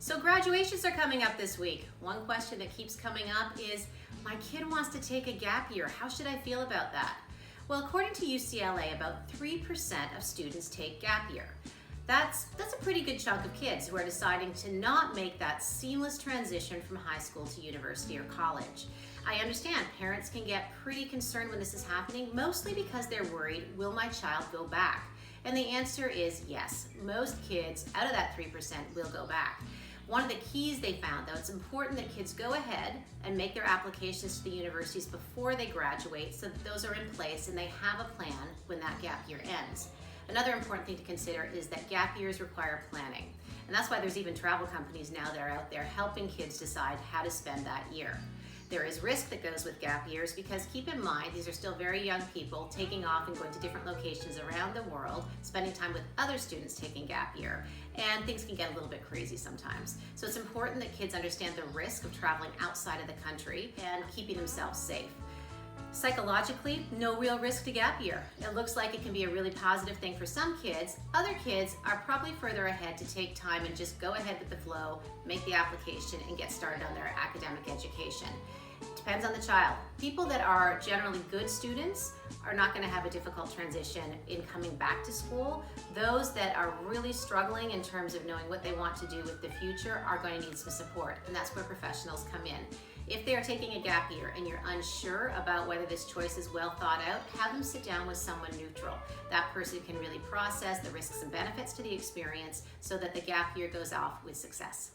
So graduations are coming up this week. One question that keeps coming up is, my kid wants to take a gap year. How should I feel about that? Well, according to UCLA, about 3% of students take gap year. That's a pretty good chunk of kids who are deciding to not make that seamless transition from high school to university or college. I understand parents can get pretty concerned when this is happening, mostly because they're worried, will my child go back? And the answer is yes. Most kids out of that 3% will go back. One of the keys they found, though, it's important that kids go ahead and make their applications to the universities before they graduate so that those are in place and they have a plan when that gap year ends. Another important thing to consider is that gap years require planning. And that's why there's even travel companies now that are out there helping kids decide how to spend that year. There is risk that goes with gap years because keep in mind, these are still very young people taking off and going to different locations around the world, spending time with other students taking gap year, and things can get a little bit crazy sometimes. So it's important that kids understand the risk of traveling outside of the country and keeping themselves safe. Psychologically, no real risk to gap year. It looks like it can be a really positive thing for some kids. Other kids are probably further ahead to take time and just go ahead with the flow, make the application, and get started on their academic education. Depends on the child. People that are generally good students are not going to have a difficult transition in coming back to school. Those that are really struggling in terms of knowing what they want to do with the future are going to need some support, and that's where professionals come in. If they are taking a gap year and you're unsure about whether this choice is well thought out, have them sit down with someone neutral. That person can really process the risks and benefits to the experience so that the gap year goes off with success.